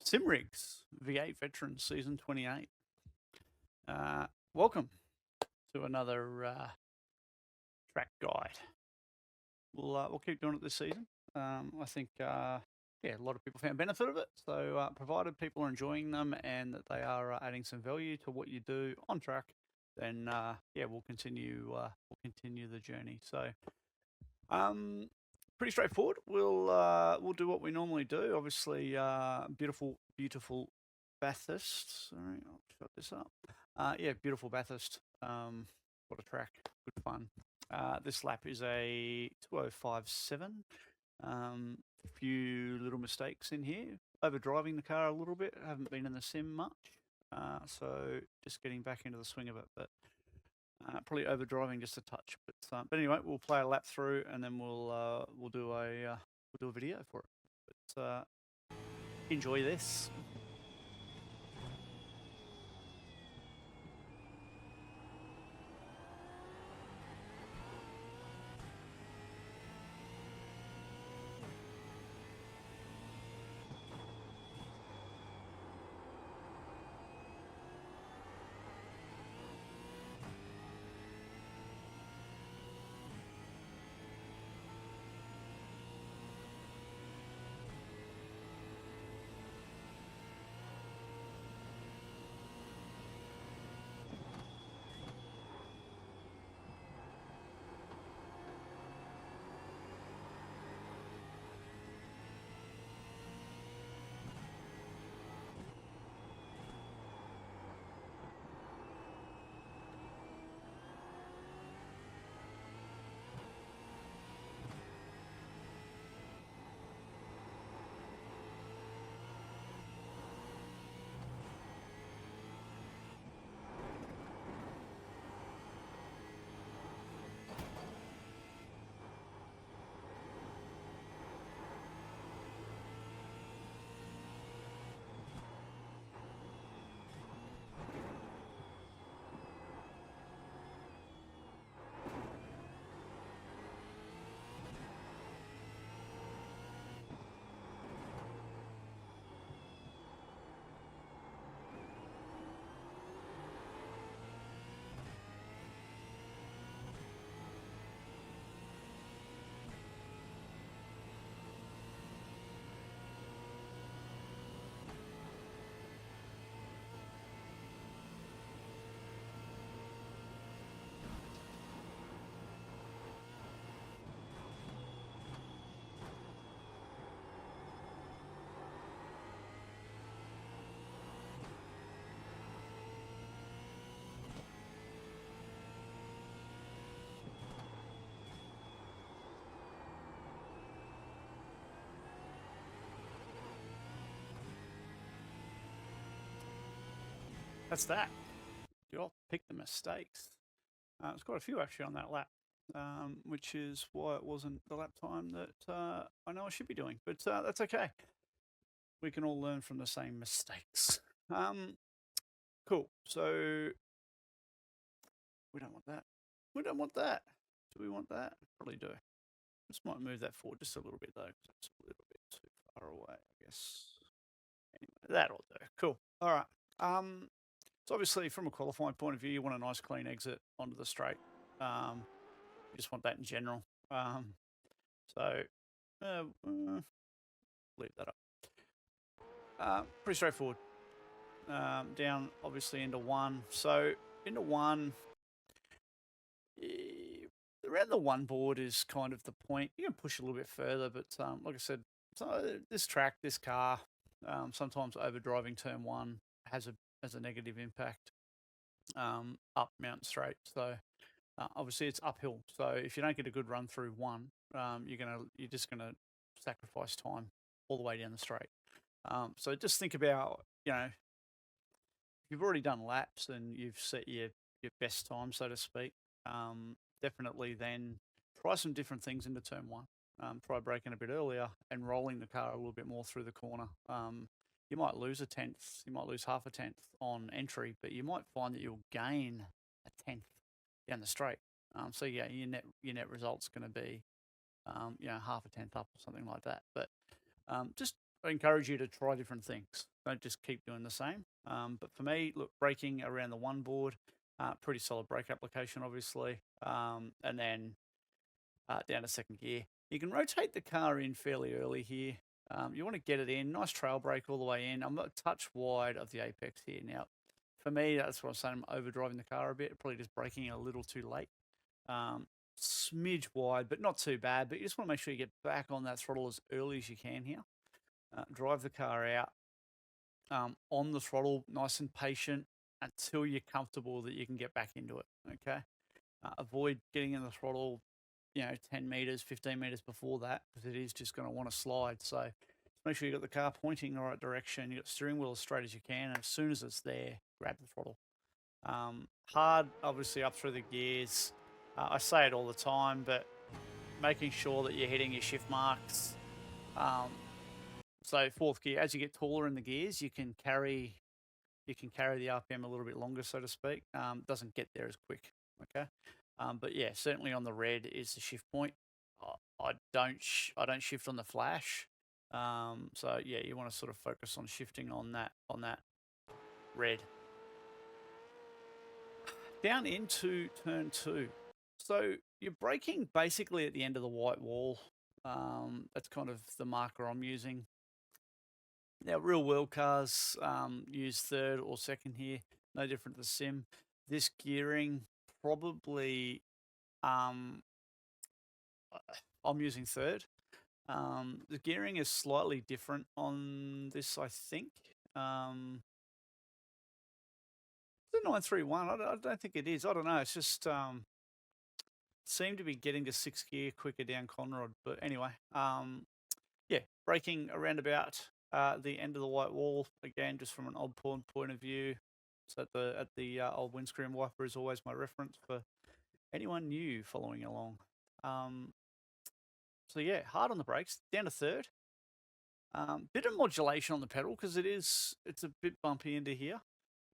Sim Rigs V8 Veterans Season 28. Welcome to another track guide. We'll keep doing it this season. I think a lot of people found benefit of it. So provided people are enjoying them and that they are adding some value to what you do on track, then we'll continue the journey. So pretty straightforward. We'll do what we normally do. Obviously, beautiful Bathurst. Sorry, I'll shut this up. Beautiful Bathurst. What a track. Good fun. This lap is a 2057. A few little mistakes in here. Over driving the car a little bit. I haven't been in the sim much. So just getting back into the swing of it. But probably over driving just a touch. But anyway, we'll play a lap through and then we'll do a video for it. But enjoy this. That's that. You all picked the mistakes. It's quite a few actually on that lap, which is why it wasn't the lap time that I know I should be doing. But that's okay. We can all learn from the same mistakes. Cool. So we don't want that. We don't want that. Do we want that? Probably do. Just might move that forward just a little bit though, because it's a little bit too far away, I guess. Anyway, that'll do. Cool. All right. So obviously, from a qualifying point of view, you want a nice clean exit onto the straight. You just want that in general. Leave that up. Pretty straightforward. Down, obviously, into one. So into one, around the one board is kind of the point. You can push a little bit further, but like I said, this track, this car, sometimes overdriving turn one has a negative impact up Mountain Straight. So obviously it's uphill. So if you don't get a good run through one, you're just gonna sacrifice time all the way down the straight. So just think about, if you've already done laps and you've set your best time, so to speak, definitely then try some different things into turn one. Try braking a bit earlier and rolling the car a little bit more through the corner. You might lose a tenth, you might lose half a tenth on entry, but you might find that you'll gain a tenth down the straight. So yeah, your net result's going to be, half a tenth up or something like that. But just I encourage you to try different things. Don't just keep doing the same. But for me, look, braking around the one board, pretty solid brake application, obviously, and then down to second gear. You can rotate the car in fairly early here. You want to get it in, nice trail brake all the way in. I'm a touch wide of the apex here. Now, for me, that's what I'm saying. I'm overdriving the car a bit, probably just braking a little too late. Smidge wide, but not too bad. But you just want to make sure you get back on that throttle as early as you can here. Drive the car out on the throttle, nice and patient until you're comfortable that you can get back into it. Okay. Avoid getting in the throttle, 10 meters, 15 meters before that, because it is just going to want to slide. So just make sure you got the car pointing the right direction. You got the steering wheel as straight as you can. And as soon as it's there, grab the throttle. Hard, obviously, up through the gears. I say it all the time, but making sure that you're hitting your shift marks. So fourth gear, as you get taller in the gears, you can carry the RPM a little bit longer, so to speak. Doesn't get there as quick. Okay. But yeah, certainly on the red is the shift point. I don't shift on the flash. So yeah, you want to sort of focus on shifting on that red. Down into turn 2. So you're braking basically at the end of the white wall. That's kind of the marker I'm using. Now, real world cars use third or second here, no different to the sim. This gearing probably I'm using third. The gearing is slightly different on this, I think. The 931, I don't think it is. I don't know. It's just seem to be getting to 6th gear quicker down Conrod. But anyway, yeah, braking around about the end of the white wall again, just from an odd point of view. So at the old windscreen wiper is always my reference for anyone new following along. So yeah, hard on the brakes, down to third. Bit of modulation on the pedal because it's a bit bumpy into here,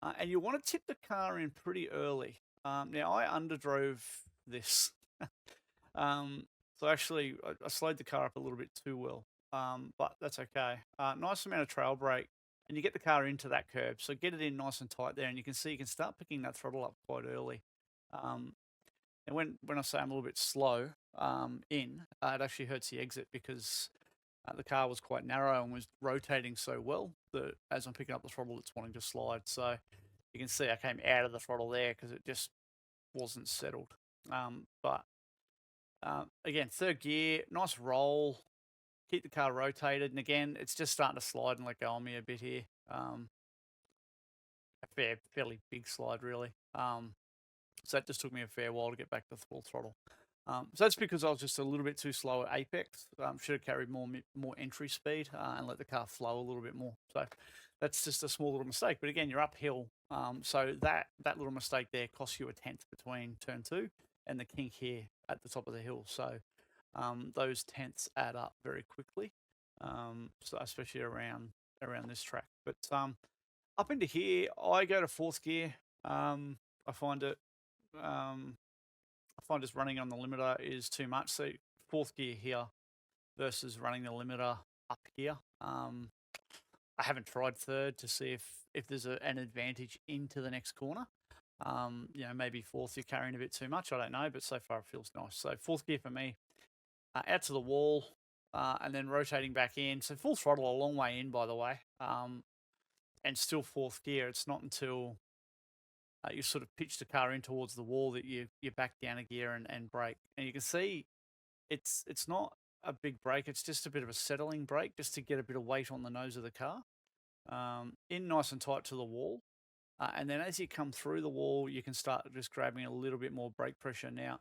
and you want to tip the car in pretty early. Now I underdrove this, so actually I slowed the car up a little bit too well, but that's okay. Nice amount of trail brake, and you get the car into that curb, so get it in nice and tight there, and you can see you can start picking that throttle up quite early. And when I say I'm a little bit slow it actually hurts the exit because the car was quite narrow and was rotating so well that as I'm picking up the throttle, it's wanting to slide. So you can see I came out of the throttle there because it just wasn't settled. But again, third gear, nice roll, keep the car rotated. And again, it's just starting to slide and let go on me a bit here. A fairly big slide, really. So that just took me a fair while to get back to full throttle. So that's because I was just a little bit too slow at apex. Should have carried more entry speed and let the car flow a little bit more. So that's just a small little mistake. But again, you're uphill. So that little mistake there costs you a tenth between turn 2 and the kink here at the top of the hill. So those tenths add up very quickly. So especially around this track. But up into here, I go to fourth gear. I find just running on the limiter is too much. So fourth gear here versus running the limiter up here. I haven't tried third to see if there's an advantage into the next corner. Maybe fourth you're carrying a bit too much. I don't know, but so far it feels nice. So fourth gear for me, out to the wall, and then rotating back in. So full throttle a long way in, by the way, and still fourth gear. It's not until you sort of pitch the car in towards the wall that you back down a gear and brake. And you can see it's not a big brake. It's just a bit of a settling brake just to get a bit of weight on the nose of the car. In nice and tight to the wall. And then as you come through the wall, you can start just grabbing a little bit more brake pressure. Now,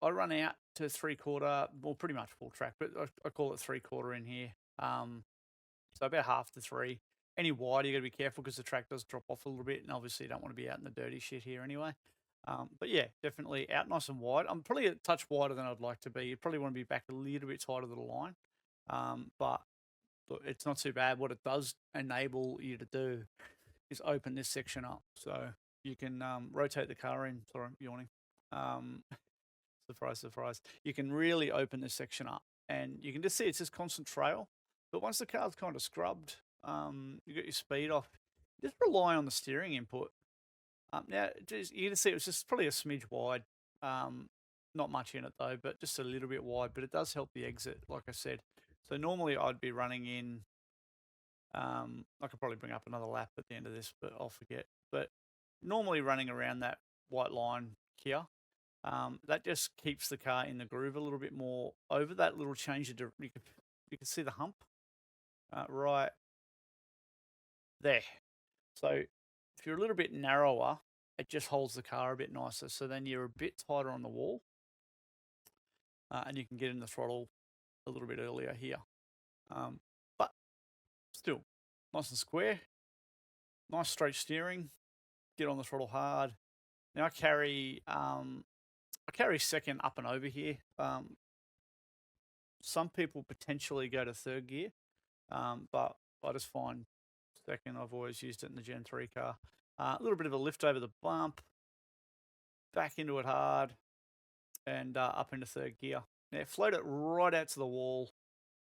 I run out to 3/4, well, pretty much full track, but I call it 3/4 in here. So about half to 3. Any wider, you got to be careful because the track does drop off a little bit, and obviously you don't want to be out in the dirty shit here anyway. But yeah, definitely out nice and wide. I'm probably a touch wider than I'd like to be. You probably want to be back a little bit tighter to the line. But look, it's not too bad. What it does enable you to do is open this section up. So you can rotate the car in. Sorry, I'm yawning. Surprise, surprise. You can really open this section up. And you can just see it's this constant trail. But once the car's kind of scrubbed, you got your speed off, just rely on the steering input. Now, just, you can see it was just probably a smidge wide. Um, Not much in it though, but just a little bit wide. But it does help the exit, like I said. So normally I'd be running in. I could probably bring up another lap at the end of this, but I'll forget. But normally running around that white line here, that just keeps the car in the groove a little bit more. Over that little change of you can see the hump right there. So if you're a little bit narrower, it just holds the car a bit nicer. So then you're a bit tighter on the wall, and you can get in the throttle a little bit earlier here. But still, nice and square, nice straight steering. Get on the throttle hard. Now I carry second up and over here. Some people potentially go to third gear, but I just find second. I've always used it in the Gen 3 car. A little bit of a lift over the bump, back into it hard, and up into third gear. Now float it right out to the wall.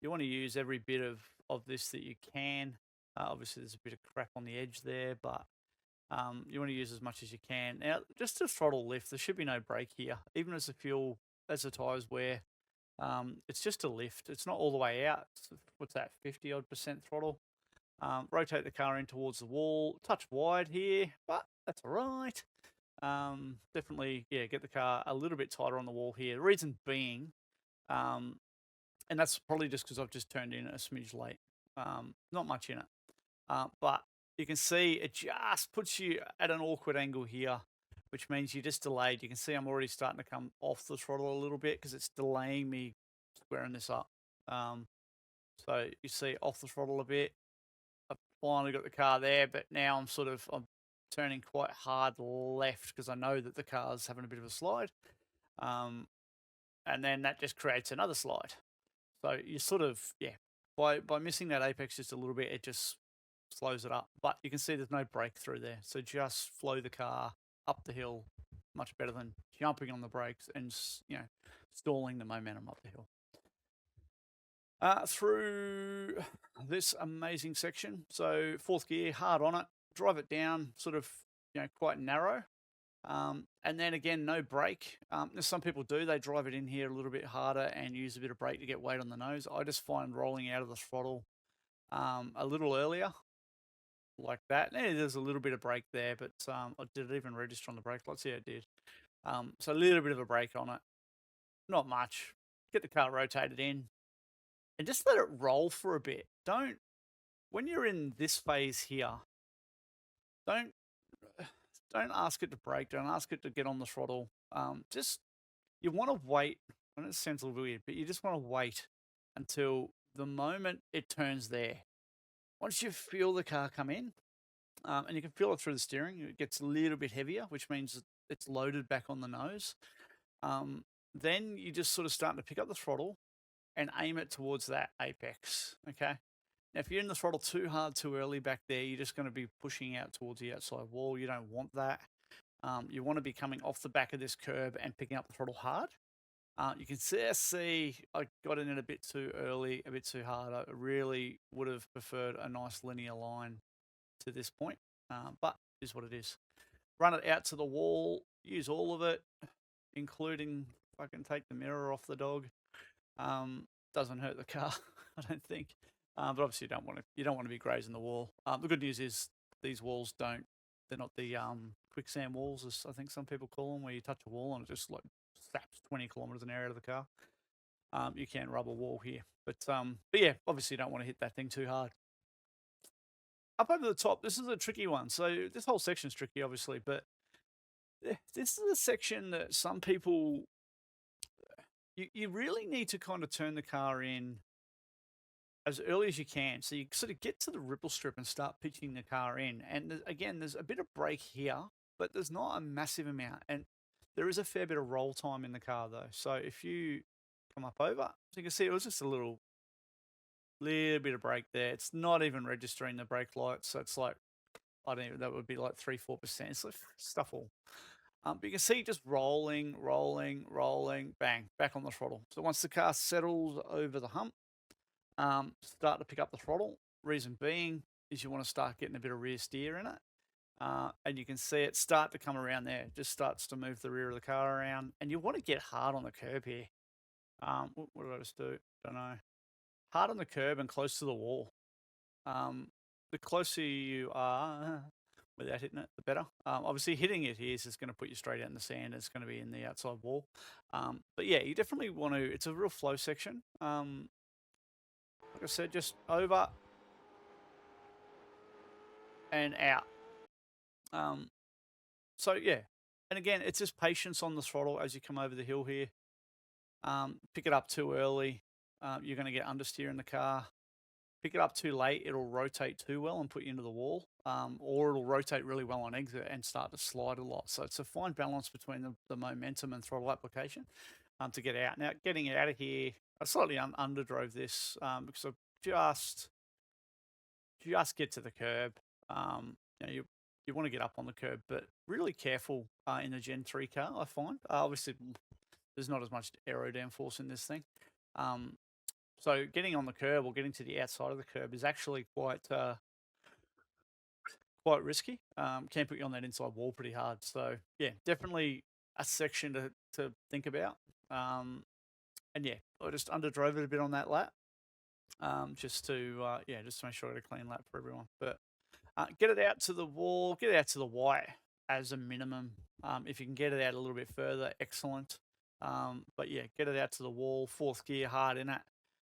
You want to use every bit of this that you can. Obviously, there's a bit of crap on the edge there, but you want to use as much as you can. Now, just to throttle lift, there should be no brake here. Even as the tyres wear, it's just a lift. It's not all the way out. What's that, 50 odd percent throttle? Rotate the car in towards the wall. Touch wide here, but that's all right. Definitely, yeah, get the car a little bit tighter on the wall here. The reason being, and that's probably just because I've just turned in a smidge late. Not much in it. But you can see it just puts you at an awkward angle here, which means you're just delayed. You can see I'm already starting to come off the throttle a little bit because it's delaying me squaring this up. So you see off the throttle a bit. I've finally got the car there, but now I'm turning quite hard left because I know that the car's having a bit of a slide. And then that just creates another slide. So you sort of, yeah, by missing that apex just a little bit, it just slows it up. But you can see there's no breakthrough there. So just flow the car up the hill much better than jumping on the brakes and, stalling the momentum up the hill. Through this amazing section. So fourth gear, hard on it, drive it down, sort of, quite narrow. And then again, no brake. Some people do, they drive it in here a little bit harder and use a bit of brake to get weight on the nose. I just find rolling out of the throttle a little earlier, like that. There's a little bit of brake there, but did it even register on the brake lights? Yeah, it did. So a little bit of a brake on it, not much. Get the car rotated in and just let it roll for a bit. When you're in this phase here, don't ask it to brake. Don't ask it to get on the throttle. You want to wait. I know it sounds a little weird, but you just want to wait until the moment it turns there. Once you feel the car come in, and you can feel it through the steering, it gets a little bit heavier, which means it's loaded back on the nose. Then you just sort of start to pick up the throttle and aim it towards that apex, okay? Now, if you're in the throttle too hard too early back there, you're just going to be pushing out towards the outside wall. You don't want that. You want to be coming off the back of this curb and picking up the throttle hard. You can see I got in it a bit too early, a bit too hard. I really would have preferred a nice linear line to this point, but it is what it is. Run it out to the wall, use all of it, including I can take the mirror off the dog. Doesn't hurt the car, I don't think. But obviously you don't want to be grazing the wall. The good news is these walls they're not the quicksand walls, as I think some people call them, where you touch a wall and it just like saps 20 kilometers an hour out of the car. You can rub a wall here, but yeah, obviously you don't want to hit that thing too hard. Up over the top, this is a tricky one. So this whole section's tricky, obviously, but this is a section that some people you really need to kind of turn the car in as early as you can. So you sort of get to the ripple strip and start pitching the car in. And again, there's a bit of brake here, but there's not a massive amount. And there is a fair bit of roll time in the car though. So if you come up over, so you can see it was just a little bit of brake there. It's not even registering the brake lights. So it's like, I don't know, that would be like 3-4%. It's like stuff all. But you can see just rolling, bang, back on the throttle. So once the car settles over the hump, start to pick up the throttle. Reason being is you want to start getting a bit of rear steer in it. And you can see it start to come around there. It just starts to move the rear of the car around. And you want to get hard on the curb here. What did I just do? Don't know. Hard on the curb and close to the wall. The closer you are without hitting it, the better. Obviously, hitting it here is just going to put you straight out in the sand. It's going to be in the outside wall. But yeah, you definitely want to. It's a real flow section. Like I said, just over and out. So yeah, and again, it's just patience on the throttle as you come over the hill here. Pick it up too early, you're going to get understeer in the car. Pick it up too late, it'll rotate too well and put you into the wall, or it'll rotate really well on exit and start to slide a lot. So it's a fine balance between the momentum and throttle application to get out. Now, getting out of here, I slightly underdrove this because I just get to the curb. You want to get up on the curb, but really careful in the Gen 3 car, I find. Obviously, there's not as much aero downforce in this thing. So getting on the curb or getting to the outside of the curb is actually quite risky. Can put you on that inside wall pretty hard. So yeah, definitely a section to think about. And yeah, I just underdrove it a bit on that lap, just to make sure I get a clean lap for everyone. But get it out to the wall, get it out to the white as a minimum. If you can get it out a little bit further, excellent. But yeah, get it out to the wall, fourth gear, hard in it.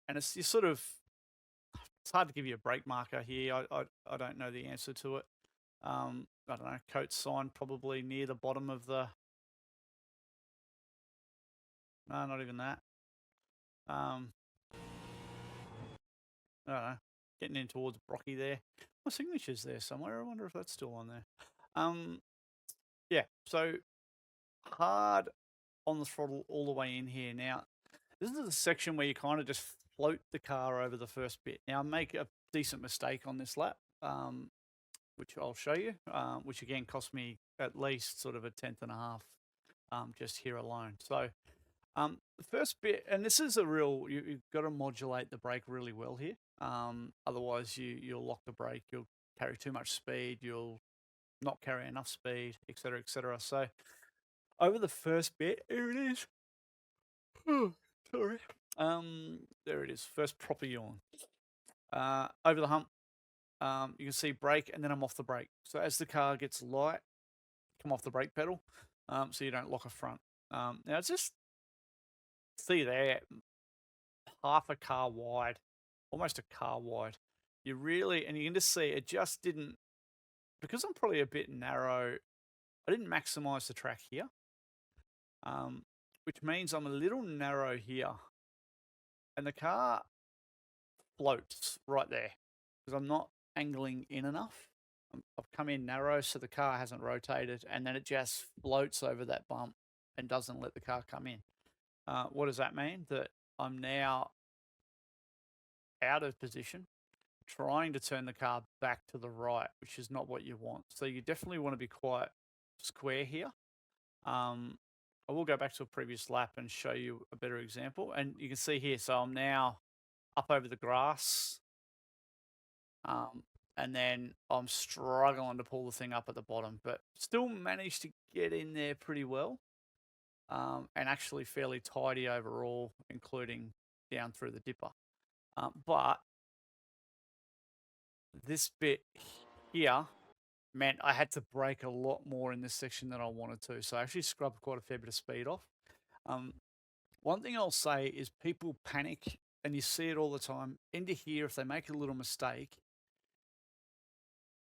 And it's hard to give you a brake marker here. I don't know the answer to it. I don't know, coat sign probably near the bottom of the... No, not even that. I don't know, getting in towards Brocky there. My signature's there somewhere. I wonder if that's still on there. Yeah, so hard on the throttle all the way in here. Now, this is the section where you kind of just float the car over the first bit. Now, I make a decent mistake on this lap, which I'll show you, which again cost me at least sort of a tenth and a half just here alone. So the first bit, and this is a real, you've got to modulate the brake really well here. Otherwise, you'll lock the brake, you'll carry too much speed, you'll not carry enough speed, etc., etc. So over the first bit, here it is. Oh, sorry. There it is. First proper yawn. Over the hump, you can see brake, and then I'm off the brake. So as the car gets light, come off the brake pedal, so you don't lock a front. Now it's just, see there, half a car wide, almost a car wide. You can just see it just didn't, because I'm probably a bit narrow, I didn't maximize the track here, which means I'm a little narrow here. And the car floats right there because I'm not angling in enough. I've come in narrow, so the car hasn't rotated, and then it just floats over that bump and doesn't let the car come in. What does that mean? That I'm now out of position, trying to turn the car back to the right, which is not what you want. So you definitely want to be quite square here. I will go back to a previous lap and show you a better example. And you can see here, so I'm now up over the grass. And then I'm struggling to pull the thing up at the bottom, but still managed to get in there pretty well. And actually fairly tidy overall, including down through the dipper. But this bit here meant I had to brake a lot more in this section than I wanted to. So I actually scrubbed quite a fair bit of speed off. One thing I'll say is people panic, and you see it all the time. Into here, if they make a little mistake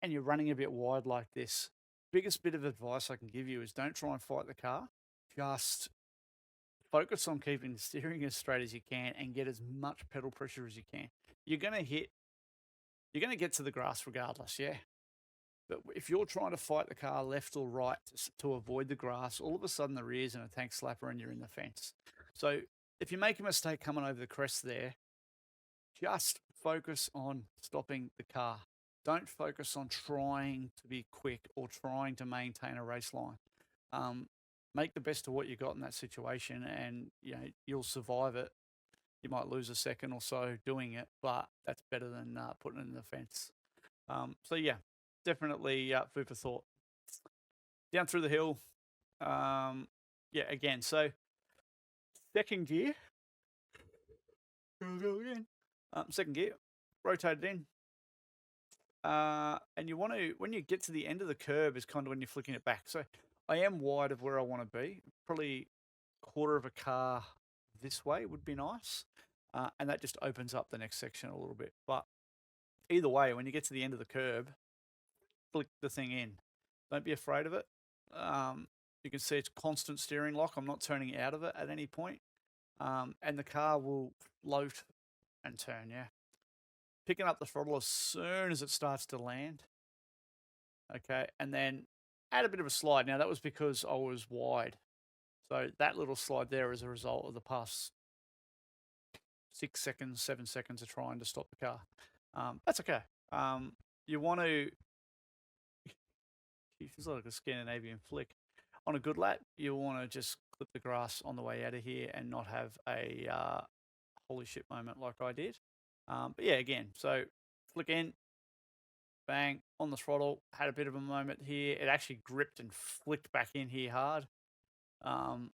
and you're running a bit wide like this, biggest bit of advice I can give you is don't try and fight the car. Just focus on keeping the steering as straight as you can and get as much pedal pressure as you can. You're going to get to the grass regardless, yeah? But if you're trying to fight the car left or right to avoid the grass, all of a sudden the rear's in a tank slapper and you're in the fence. So if you make a mistake coming over the crest there, just focus on stopping the car. Don't focus on trying to be quick or trying to maintain a race line. Make the best of what you got in that situation, and you'll survive it. You might lose a second or so doing it, but that's better than putting it in the fence. So yeah, definitely food for thought. Down through the hill. Yeah, again, so second gear. Go again. Second gear, rotate it in. And you want to, when you get to the end of the curb, is kind of when you're flicking it back. So I am wide of where I want to be. Probably quarter of a car this way would be nice. And that just opens up the next section a little bit. But either way, when you get to the end of the curb, flick the thing in. Don't be afraid of it. You can see it's constant steering lock. I'm not turning out of it at any point. And the car will float and turn, yeah. Picking up the throttle as soon as it starts to land. Okay, and then add a bit of a slide. Now, that was because I was wide. So that little slide there is a result of the past 6 seconds, 7 seconds of trying to stop the car. That's okay. You want to, it's like a Scandinavian flick. On a good lap, you want to just clip the grass on the way out of here and not have a holy shit moment like I did. But yeah, again, so flick in, bang, on the throttle, had a bit of a moment here. It actually gripped and flicked back in here hard. And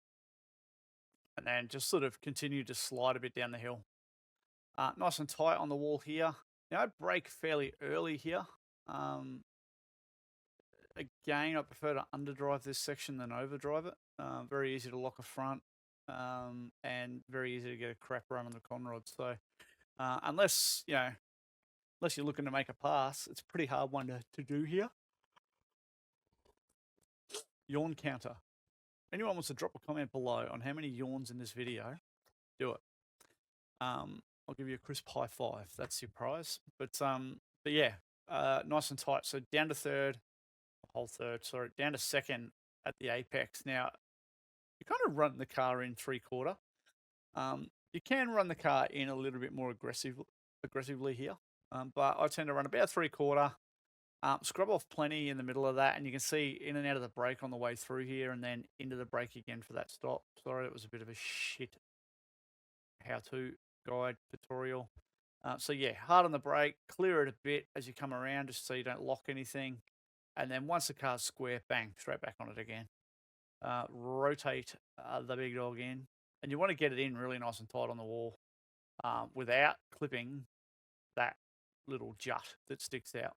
then just sort of continued to slide a bit down the hill. Nice and tight on the wall here. Now I brake fairly early here. Again, I prefer to underdrive this section than overdrive it. Very easy to lock a front, and very easy to get a crap run on the conrod. So unless you're looking to make a pass, it's a pretty hard one to do here. Yawn counter. Anyone wants to drop a comment below on how many yawns in this video, do it. I'll give you a crisp high five. That's your prize. But yeah, nice and tight. So down to third, whole third, sorry, down to second at the apex. Now, you kind of run the car in 3/4. You can run the car in a little bit more aggressively here, but I tend to run about 3/4. Scrub off plenty in the middle of that, and you can see in and out of the brake on the way through here, and then into the brake again for that stop. Sorry, it was a bit of a shit how-to guide tutorial. So yeah, hard on the brake, clear it a bit as you come around just so you don't lock anything. And then once the car's square, bang, straight back on it again. Rotate the big dog in. And you want to get it in really nice and tight on the wall without clipping that little jut that sticks out.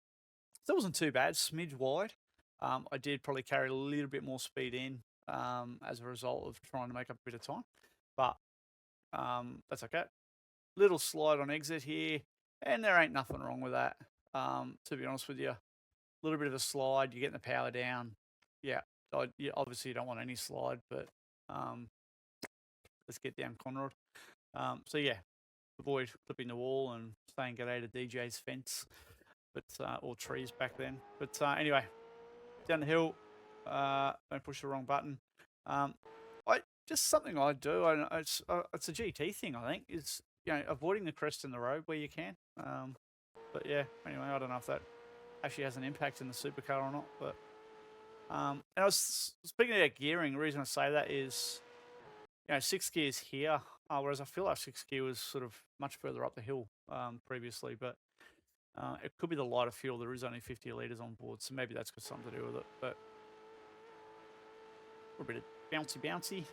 So it wasn't too bad, smidge wide. I did probably carry a little bit more speed in as a result of trying to make up a bit of time. But that's okay. Little slide on exit here, and there ain't nothing wrong with that, to be honest with you. A little bit of a slide, you're getting the power down. Yeah, obviously you don't want any slide, but let's get down Conrod. So yeah, avoid clipping the wall and saying g'day to DJ's fence, but or trees back then. But anyway, down the hill, don't push the wrong button. Just something I do. It's a GT thing, I think, is avoiding the crest in the road where you can. But yeah, anyway, I don't know if that actually has an impact in the supercar or not. But and I was speaking about gearing. The reason I say that is, 6th gear's here, whereas I feel like 6th gear was sort of much further up the hill previously. But it could be the lighter fuel. There is only 50 litres on board, so maybe that's got something to do with it. But a little bit of bouncy.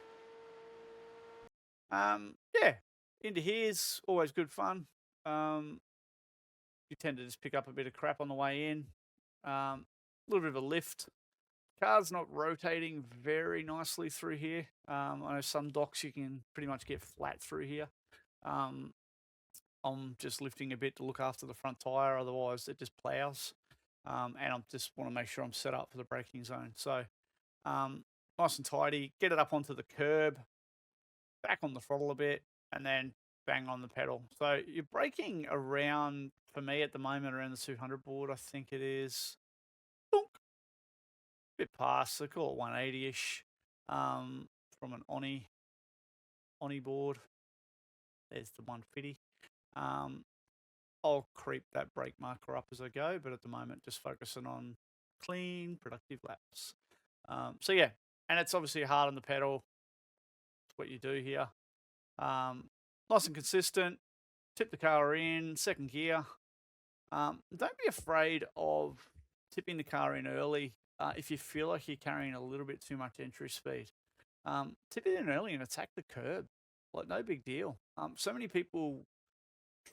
Yeah, into here's always good fun. You tend to just pick up a bit of crap on the way in. A little bit of a lift. Car's not rotating very nicely through here. I know some docks you can pretty much get flat through here. I'm just lifting a bit to look after the front tyre, otherwise it just plows. And I just want to make sure I'm set up for the braking zone. So nice and tidy. Get it up onto the curb, back on the throttle a bit, and then bang on the pedal. So you're braking around, for me at the moment, around the 200 board, I think it is. Bonk. Bit past, so call it 180-ish from an Oni board. There's the 150. I'll creep that brake marker up as I go, but at the moment, just focusing on clean, productive laps. So yeah, and it's obviously hard on the pedal. It's what you do here. nice and consistent. Tip the car in, second gear. Don't be afraid of tipping the car in early if you feel like you're carrying a little bit too much entry speed. Tip it in early and attack the curb. Like, no big deal. So many people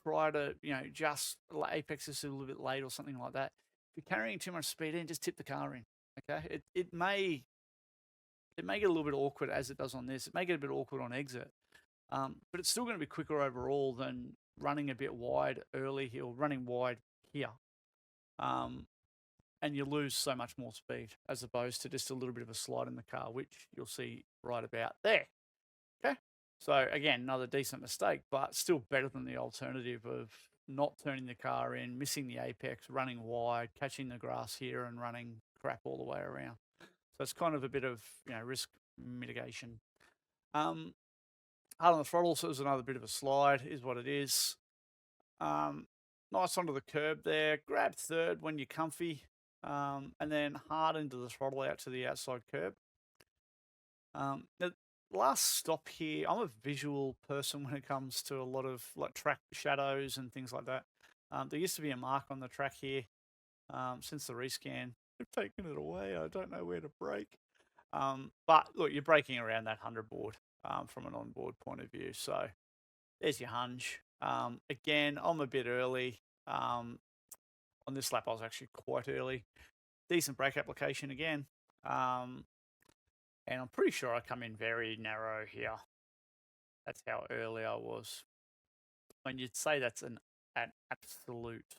try to, just apex this a little bit late or something like that. If you're carrying too much speed in, just tip the car in. Okay, it may get a little bit awkward as it does on this. It may get a bit awkward on exit, but it's still going to be quicker overall than running a bit wide early here or running wide here. And you lose so much more speed as opposed to just a little bit of a slide in the car, which you'll see right about there. Okay, so again, another decent mistake, but still better than the alternative of not turning the car in, missing the apex, running wide, catching the grass here and running crap all the way around. So it's kind of a bit of risk mitigation. Hard on the throttle, so it was another bit of a slide, is what it is. Nice onto the curb there. Grab third when you're comfy, and then hard into the throttle out to the outside curb. The last stop here, I'm a visual person when it comes to a lot of like track shadows and things like that. There used to be a mark on the track here. Since the rescan, they've taken it away. I don't know where to brake. But look, you're braking around that 100 board from an onboard point of view. So there's your hunch. Again, I'm a bit early. On this lap, I was actually quite early. Decent brake application again. And I'm pretty sure I come in very narrow here. That's how early I was. When you'd say that's an absolute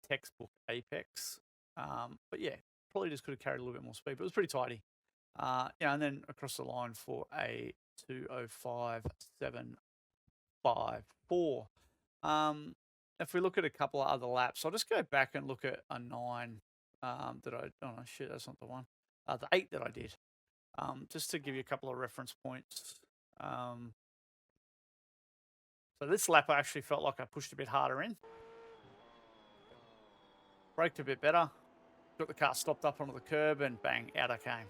textbook apex. But yeah, probably just could have carried a little bit more speed, but it was pretty tidy. And then across the line for a 2:05.754. If we look at a couple of other laps, I'll just go back and look at a 9 that I, oh no, shit, that's not the one. The 8 that I did. Just to give you a couple of reference points. So this lap I actually felt like I pushed a bit harder in. Braked a bit better. Got the car stopped up onto the curb and bang, out I came.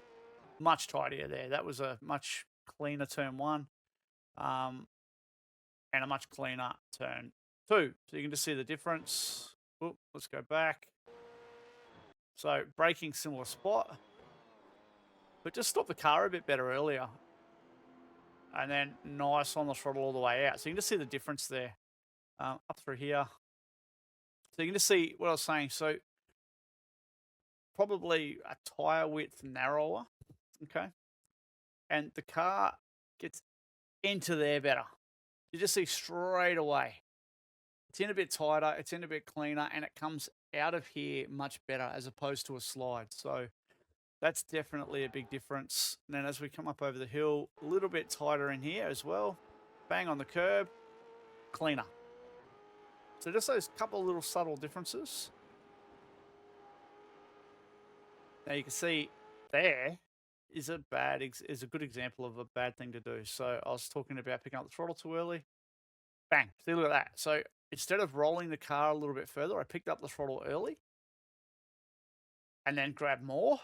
Much tidier there. That was a much cleaner turn 1. And a much cleaner turn 2. So you can just see the difference. Oop, let's go back. So braking similar spot. But just stop the car a bit better earlier. And then nice on the throttle all the way out. So you can just see the difference there. Up through here. So you can just see what I was saying. So probably a tyre width narrower. Okay. And the car gets into there better. You just see straight away. It's in a bit tighter. It's in a bit cleaner. And it comes out of here much better as opposed to a slide. So that's definitely a big difference. And then as we come up over the hill, a little bit tighter in here as well. Bang on the curb, cleaner. So just those couple of little subtle differences. Now you can see there is a good example of a bad thing to do. So I was talking about picking up the throttle too early. Bang, see, look at that. So instead of rolling the car a little bit further, I picked up the throttle early and then grabbed more.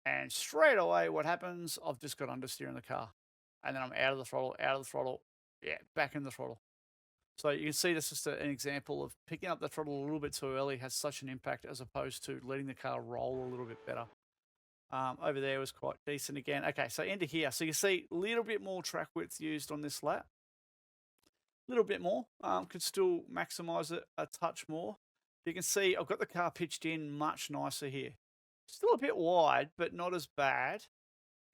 And straight away, what happens? I've just got understeer in the car. And then I'm out of the throttle, yeah, back in the throttle. So you can see that's just an example of picking up the throttle a little bit too early has such an impact as opposed to letting the car roll a little bit better. Over there was quite decent again. Okay, so into here. So you see a little bit more track width used on this lap. A little bit more. Could still maximize it a touch more. You can see I've got the car pitched in much nicer here. Still a bit wide, but not as bad.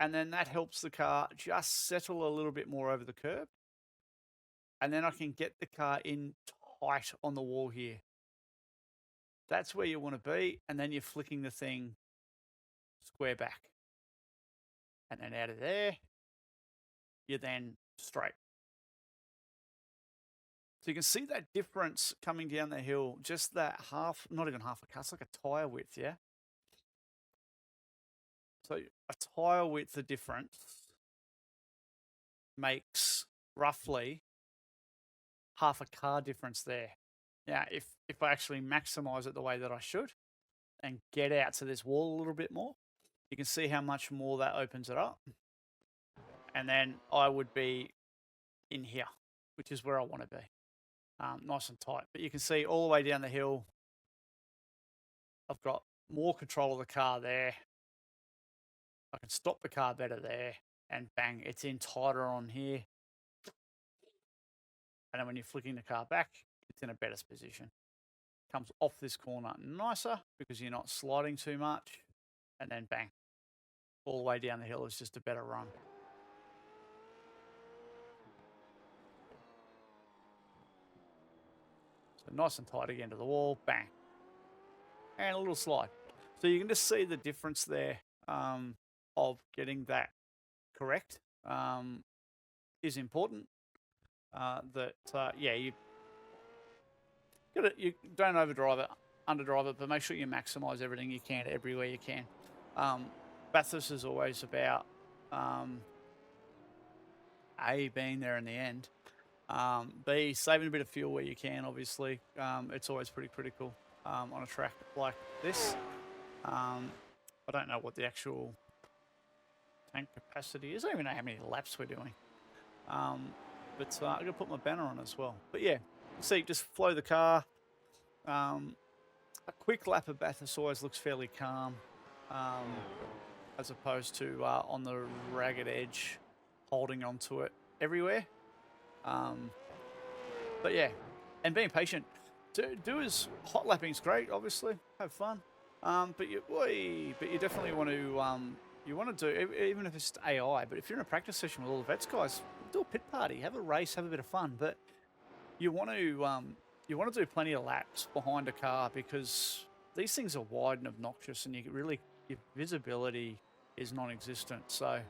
And then that helps the car just settle a little bit more over the curb. And then I can get the car in tight on the wall here. That's where you want to be. And then you're flicking the thing square back. And then out of there, you're then straight. So you can see that difference coming down the hill, just that half, not even half a car, it's like a tyre width, yeah? So a tyre width, the difference makes roughly half a car difference there. Now, if I actually maximize it the way that I should and get out to this wall a little bit more, you can see how much more that opens it up. And then I would be in here. which is where I want to be. Nice and tight. But you can see all the way down the hill, I've got more control of the car there. I can stop the car better there, and bang, it's in tighter on here. And then when you're flicking the car back, it's in a better position. Comes off this corner nicer because you're not sliding too much. And then bang, all the way down the hill is just a better run. So nice and tight again to the wall, bang. And a little slide. So you can just see the difference there of getting that correct is important. Yeah, you don't overdrive it, underdrive it, but make sure you maximize everything you can everywhere you can. Bathurst is always about A, being there in the end, B, saving a bit of fuel where you can, obviously. It's always pretty critical on a track like this. I don't know what the actual tank capacity is. I don't even know how many laps we're doing. But I'm going to put my banner on as well. But yeah, see, just flow the car. A quick lap of Bathurst always looks fairly calm, as opposed to on the ragged edge, holding onto it everywhere. But yeah, and being patient. Do as hot lapping's great, obviously. Have fun. But you definitely want to do, even if it's just AI, but if you're in a practice session with all the vets guys, do a pit party, have a race, have a bit of fun. But you want to do plenty of laps behind a car, because these things are wide and obnoxious, and your visibility is non-existent. So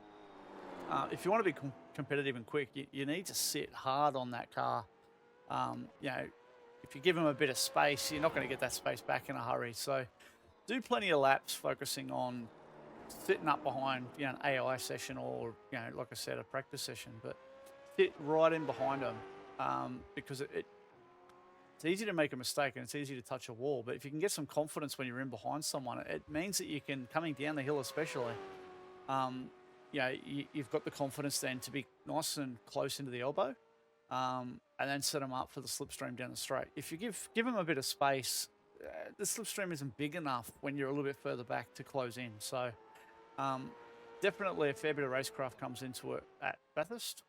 if you want to be competitive and quick, you need to sit hard on that car. If you give them a bit of space, you're not going to get that space back in a hurry. So do plenty of laps focusing on sitting up behind, an AI session, or, like I said, a practice session, but sit right in behind them, because it's easy to make a mistake and it's easy to touch a wall. But if you can get some confidence when you're in behind someone, it means that you can, coming down the hill especially, you've got the confidence then to be nice and close into the elbow, and then set them up for the slipstream down the straight. If you give them a bit of space, the slipstream isn't big enough when you're a little bit further back to close in. So definitely a fair bit of racecraft comes into it at Bathurst.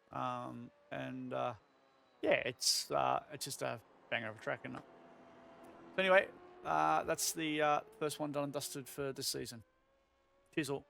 It's just a banger of a track, isn't it? So anyway, that's the first one done and dusted for this season. Cheers all.